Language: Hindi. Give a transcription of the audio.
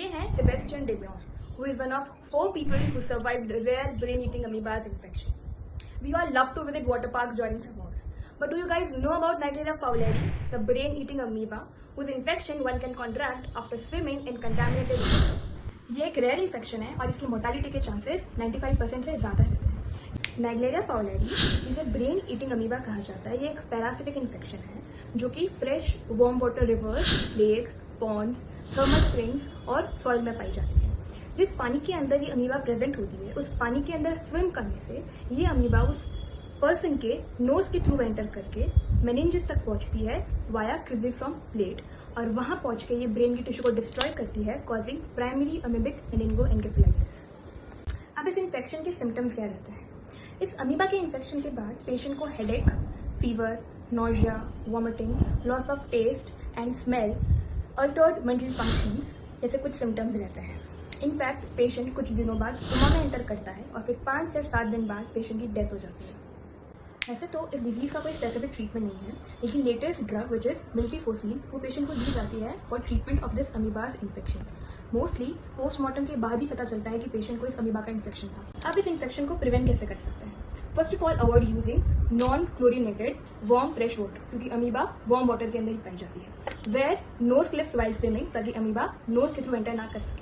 ये हैं Sebastian Debian, who is one of 4 people who survived the rare brain-eating amoebas infection. We all love to visit water parks during summers. But do you guys know about Naegleria fowleri, the brain-eating amoeba, whose infection one can contract after swimming in contaminated water? ये एक रेयर इन्फेक्शन है और इसकी मोर्टालिटी के चांसेस 95% से ज़्यादा रहते हैं। नाइग्लेरिया फाउलेरी जिसे ब्रेन ईटिंग अमीबा कहा जाता है, ये एक पैरासिटिक इन्फेक्शन है जो कि fresh warm water rivers, lakes, ponds, thermal springs और सॉइल में पाई जाती है। जिस पानी के अंदर ये अमीबा प्रेजेंट होती है, उस पानी के अंदर स्विम करने से ये अमीबा उस पर्सन के नोज के थ्रू एंटर करके मेनिंजेस तक पहुंचती है वाया क्रिबिफ्रॉम प्लेट और वहां पहुंच के ये ब्रेन की टिश्यू को डिस्ट्रॉय करती है, कॉजिंग प्राइमरी अमीबिक मेनिंगोएन्केफेलाइटिस। अब इस इन्फेक्शन के सिम्टम्स क्या रहते हैं? इस अमीबा के इन्फेक्शन के बाद पेशेंट को headache, fever, nausea, vomiting, loss of taste and smell, altered mental functions जैसे कुछ सिम्टम्स रहते हैं। इनफैक्ट पेशेंट कुछ दिनों बाद कोमा में एंटर करता है और फिर 5 से 7 दिन बाद पेशेंट की डेथ हो जाती है। वैसे तो इस डिजीज़ का कोई स्पेसिफिक ट्रीटमेंट नहीं है, लेकिन latest drug which is miltefosine वो पेशेंट को दी जाती है for treatment of this amoebas infection. Mostly postmortem के बाद ही पता चलता है कि पेशेंट को इस अमीबा का इन्फेक्शन था। अब इस इन्फेक्शन को प्रिवेंट कैसे कर सकते हैं? First of all avoid using non chlorinated warm fresh water, क्योंकि अमीबा वार्म वाटर के अंदर ही पाई जाती है। Wear nose clips while swimming, ताकि अमीबा नोज के थ्रू एंटर ना कर सके।